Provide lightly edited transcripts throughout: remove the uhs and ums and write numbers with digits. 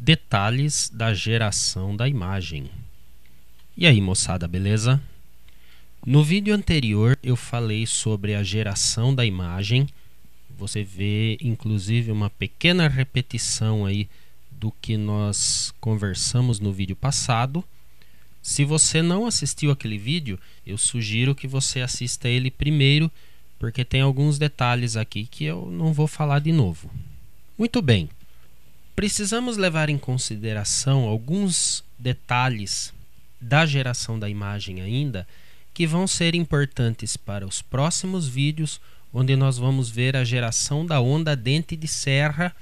Detalhes da geração da imagem. E aí, moçada, beleza? No vídeo anterior eu falei sobre a geração da imagem. Você vê inclusive uma pequena repetição aí do que nós conversamos no vídeo passado. Se você não assistiu aquele vídeo, eu sugiro que você assista ele primeiro, porque tem alguns detalhes aqui que eu não vou falar de novo. Muito bem. Precisamos levar em consideração alguns detalhes da geração da imagem ainda, que vão ser importantes para os próximos vídeos, onde nós vamos ver a geração da onda dente de serra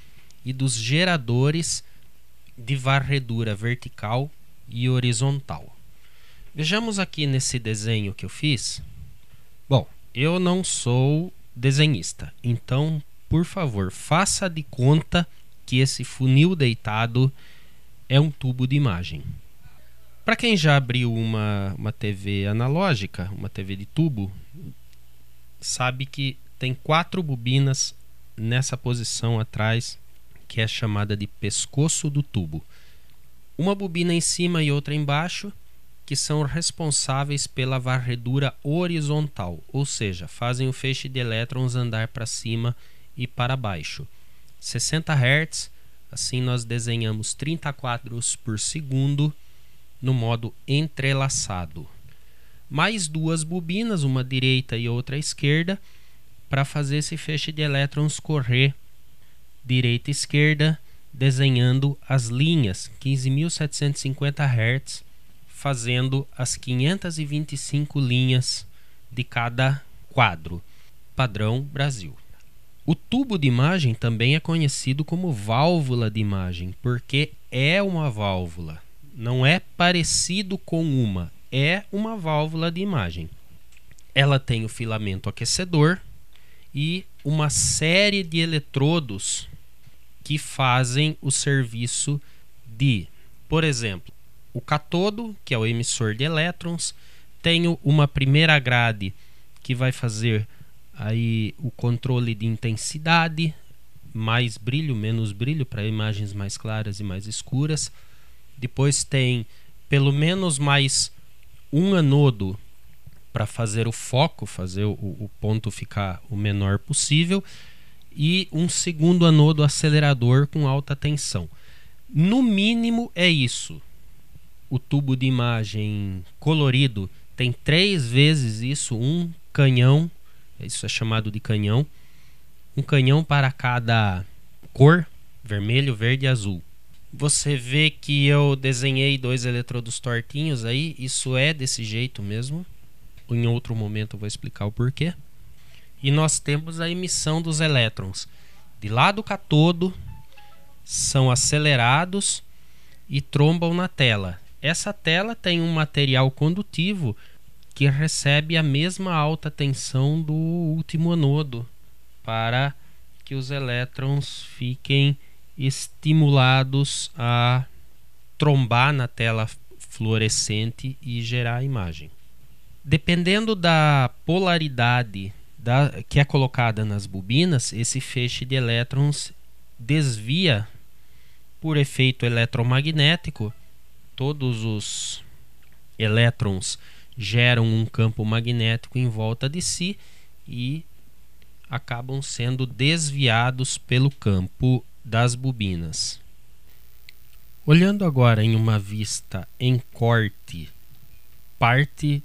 e dos geradores de varredura vertical e horizontal. Vejamos aqui nesse desenho que eu fiz. Bom, eu não sou desenhista, então, por favor, faça de conta que esse funil deitado é um tubo de imagem. Para quem já abriu uma TV analógica, uma TV de tubo, sabe que tem 4 bobinas nessa posição atrás, que é chamada de pescoço do tubo. Uma bobina em cima e outra embaixo, que são responsáveis pela varredura horizontal, ou seja, fazem o feixe de elétrons andar para cima e para baixo. 60 Hz, assim nós desenhamos 30 quadros por segundo no modo entrelaçado. Mais 2 bobinas, uma à direita e outra à esquerda, para fazer esse feixe de elétrons correr direita e esquerda, desenhando as linhas 15.750 Hz, fazendo as 525 linhas de cada quadro, padrão Brasil. O tubo de imagem também é conhecido como válvula de imagem, porque é uma válvula, não é parecido com é uma válvula de imagem. Ela tem o filamento aquecedor e uma série de eletrodos que fazem o serviço de, por exemplo, o catodo, que é o emissor de elétrons. Tenho uma primeira grade que vai fazer aí o controle de intensidade, mais brilho, menos brilho, para imagens mais claras e mais escuras. Depois tem pelo menos mais um anodo para fazer o foco, fazer o ponto ficar o menor possível, e um segundo anodo acelerador com alta tensão. No mínimo é isso. O tubo de imagem colorido tem 3 vezes isso, um canhão. Isso é chamado de canhão. Um canhão para cada cor, vermelho, verde e azul. Você vê que eu desenhei 2 eletrodos tortinhos aí. Isso é desse jeito mesmo. Em outro momento eu vou explicar o porquê. E nós temos a emissão dos elétrons. De lá do catodo, são acelerados e trombam na tela. Essa tela tem um material condutivo que recebe a mesma alta tensão do último anodo, para que os elétrons fiquem estimulados a trombar na tela fluorescente e gerar a imagem. Dependendo da polaridade que é colocada nas bobinas, esse feixe de elétrons desvia por efeito eletromagnético. Todos os elétrons geram um campo magnético em volta de si e acabam sendo desviados pelo campo das bobinas. Olhando agora em uma vista em corte, parte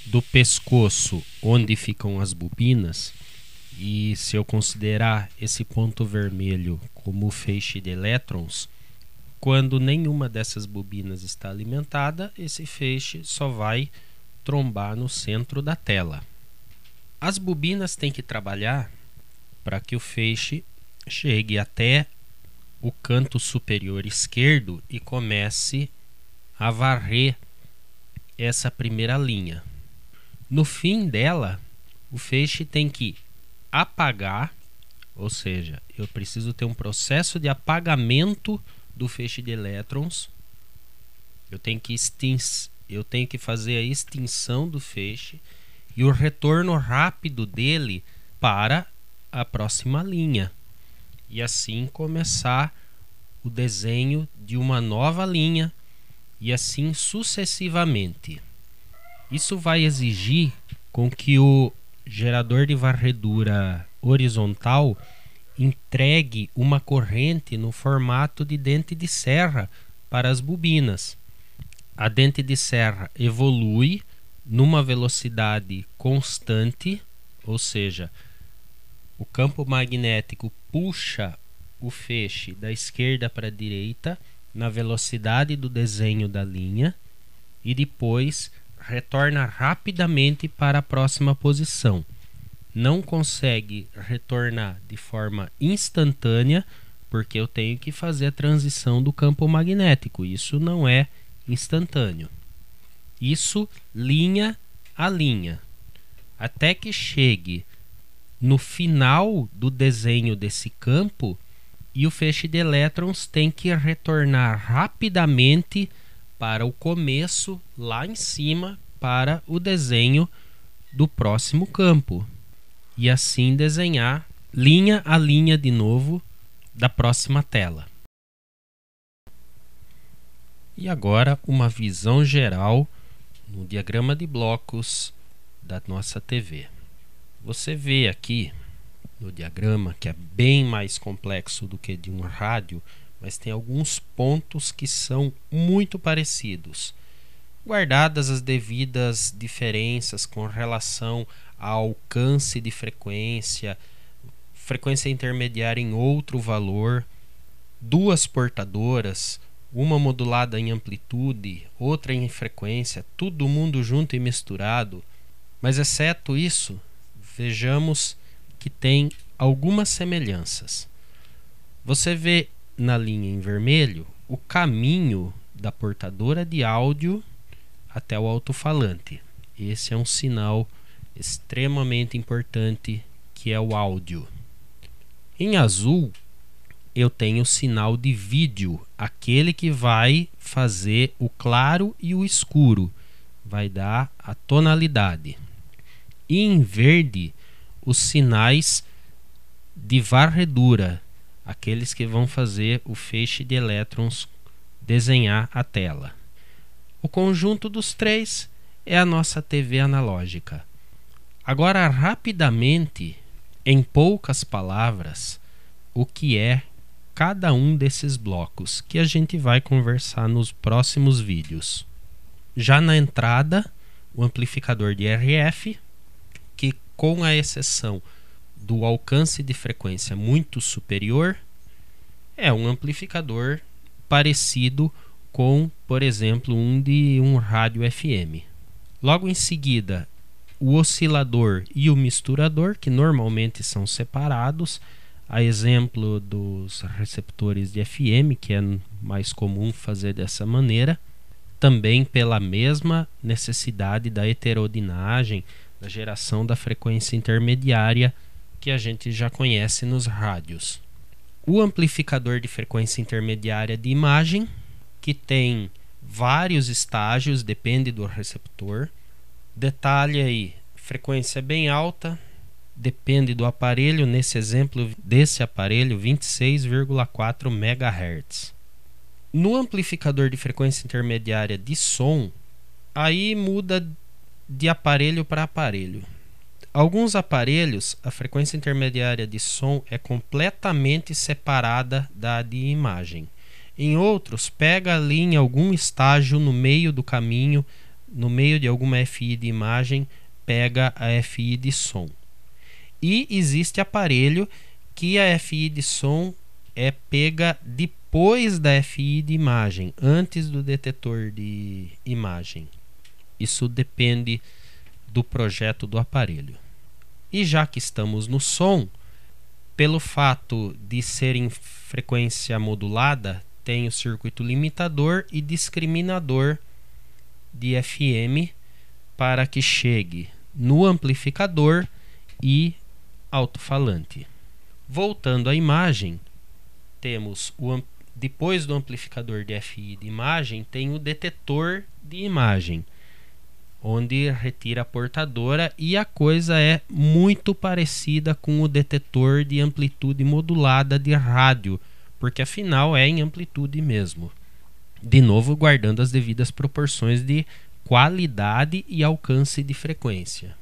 do pescoço onde ficam as bobinas, e se eu considerar esse ponto vermelho como feixe de elétrons, quando nenhuma dessas bobinas está alimentada, esse feixe só vai trombar no centro da tela. As bobinas têm que trabalhar para que o feixe chegue até o canto superior esquerdo e comece a varrer essa primeira linha. No fim dela, o feixe tem que apagar, ou seja, eu preciso ter um processo de apagamento do feixe de elétrons. Eu tenho que fazer a extinção do feixe e o retorno rápido dele para a próxima linha, e assim começar o desenho de uma nova linha e assim sucessivamente. Isso vai exigir com que o gerador de varredura horizontal entregue uma corrente no formato de dente de serra para as bobinas. A dente de serra evolui numa velocidade constante, ou seja, o campo magnético puxa o feixe da esquerda para a direita na velocidade do desenho da linha e depois retorna rapidamente para a próxima posição. Não consegue retornar de forma instantânea porque eu tenho que fazer a transição do campo magnético. Isso não é instantâneo. Isso linha a linha, até que chegue no final do desenho desse campo e o feixe de elétrons tem que retornar rapidamente para o começo, lá em cima, para o desenho do próximo campo. E assim desenhar linha a linha de novo da próxima tela. E agora uma visão geral no diagrama de blocos da nossa TV. Você vê aqui no diagrama que é bem mais complexo do que de um rádio, mas tem alguns pontos que são muito parecidos, guardadas as devidas diferenças com relação ao alcance de frequência, frequência intermediária em outro valor, duas portadoras, uma modulada em amplitude, outra em frequência, todo mundo junto e misturado. Mas exceto isso, vejamos que tem algumas semelhanças. Você vê na linha em vermelho o caminho da portadora de áudio até o alto-falante. Esse é um sinal extremamente importante, que é o áudio. Em azul eu tenho o sinal de vídeo, aquele que vai fazer o claro e o escuro, vai dar a tonalidade. E em verde os sinais de varredura, aqueles que vão fazer o feixe de elétrons desenhar a tela. O conjunto dos três é a nossa TV analógica. Agora, rapidamente, em poucas palavras, o que é cada um desses blocos, que a gente vai conversar nos próximos vídeos. Já na entrada, o amplificador de RF, que com a exceção do alcance de frequência muito superior, é um amplificador parecido com, por exemplo, um rádio FM. Logo em seguida, o oscilador e o misturador, que normalmente são separados, a exemplo dos receptores de FM, que é mais comum fazer dessa maneira, também pela mesma necessidade da heterodinagem, da geração da frequência intermediária que a gente já conhece nos rádios. O amplificador de frequência intermediária de imagem, que tem vários estágios, depende do receptor. Detalhe aí, frequência bem alta, depende do aparelho, nesse exemplo desse aparelho 26,4 MHz. No amplificador de frequência intermediária de som, aí muda de aparelho para aparelho. Alguns aparelhos, a frequência intermediária de som é completamente separada da de imagem. Em outros, pega ali em algum estágio no meio do caminho, no meio de alguma FI de imagem, pega a FI de som. E existe aparelho que a FI de som é pega depois da FI de imagem, antes do detetor de imagem. Isso depende do projeto do aparelho. E já que estamos no som, pelo fato de ser em frequência modulada, tem o circuito limitador e discriminador de FM para que chegue no amplificador e alto-falante. Voltando à imagem, temos depois do amplificador de FI de imagem, tem o detetor de imagem, onde retira a portadora, e a coisa é muito parecida com o detetor de amplitude modulada de rádio, porque afinal é em amplitude mesmo. De novo, guardando as devidas proporções de qualidade e alcance de frequência.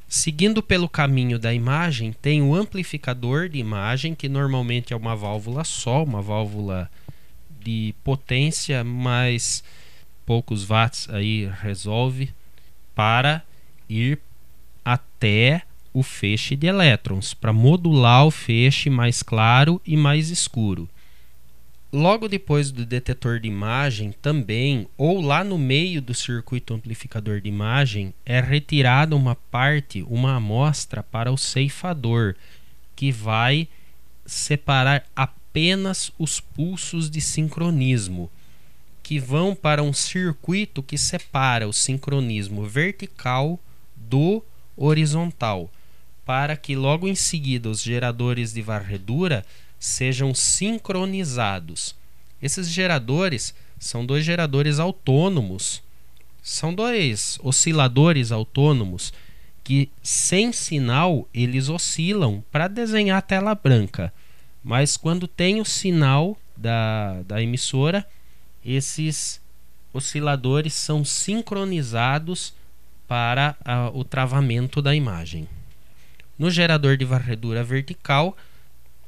Seguindo pelo caminho da imagem, tem o amplificador de imagem, que normalmente é uma válvula só, uma válvula de potência, mas poucos watts aí resolve, para ir até o feixe de elétrons, para modular o feixe mais claro e mais escuro. Logo depois do detetor de imagem também, ou lá no meio do circuito amplificador de imagem, é retirada uma parte, uma amostra para o ceifador, que vai separar apenas os pulsos de sincronismo, que vão para um circuito que separa o sincronismo vertical do horizontal, para que logo em seguida os geradores de varredura sejam sincronizados. Esses geradores são dois geradores autônomos, são dois osciladores autônomos que, sem sinal, eles oscilam para desenhar a tela branca, mas quando tem o sinal da emissora, esses osciladores são sincronizados para o travamento da imagem. No gerador de varredura vertical,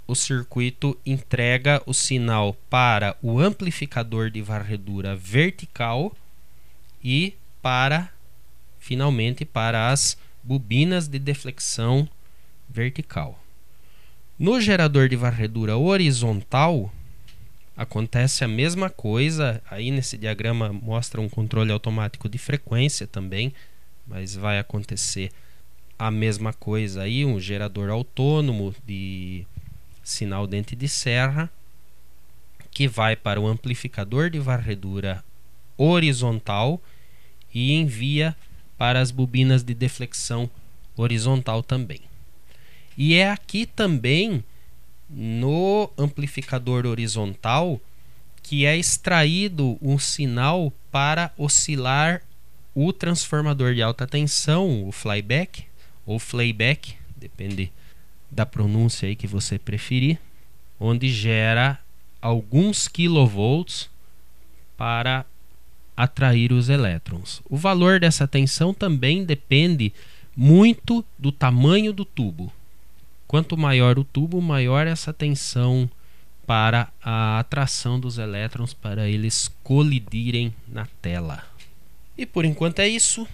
o circuito entrega o sinal para o amplificador de varredura vertical e finalmente para as bobinas de deflexão vertical. No gerador de varredura horizontal acontece a mesma coisa. Aí nesse diagrama mostra um controle automático de frequência também, mas vai acontecer a mesma coisa aí, um gerador autônomo de sinal dente de serra, que vai para o amplificador de varredura horizontal e envia para as bobinas de deflexão horizontal também. E é aqui também, no amplificador horizontal, que é extraído um sinal para oscilar o transformador de alta tensão, o flyback ou playback, depende da pronúncia aí que você preferir, onde gera alguns kilovolts para atrair os elétrons. O valor dessa tensão também depende muito do tamanho do tubo. Quanto maior o tubo, maior essa tensão para a atração dos elétrons, para eles colidirem na tela. E por enquanto é isso.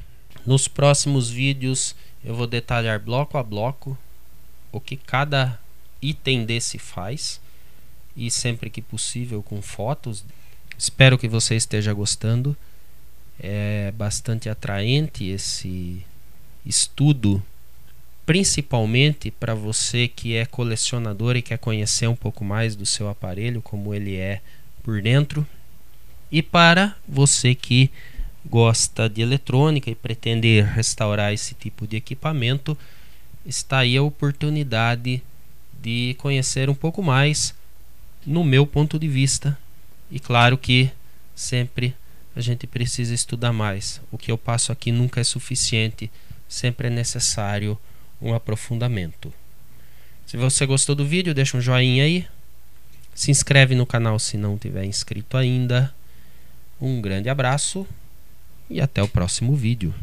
Nos próximos vídeos eu vou detalhar bloco a bloco o que cada item desse faz, e sempre que possível com fotos. Espero que você esteja gostando. É bastante atraente esse estudo, principalmente para você que é colecionador e quer conhecer um pouco mais do seu aparelho, como ele é por dentro, e para você que gosta de eletrônica e pretende restaurar esse tipo de equipamento, está aí a oportunidade de conhecer um pouco mais no meu ponto de vista. E claro que sempre a gente precisa estudar mais. O que eu passo aqui nunca é suficiente, sempre é necessário um aprofundamento. Se você gostou do vídeo, deixa um joinha aí, se inscreve no canal se não tiver inscrito ainda. Um grande abraço e até o próximo vídeo.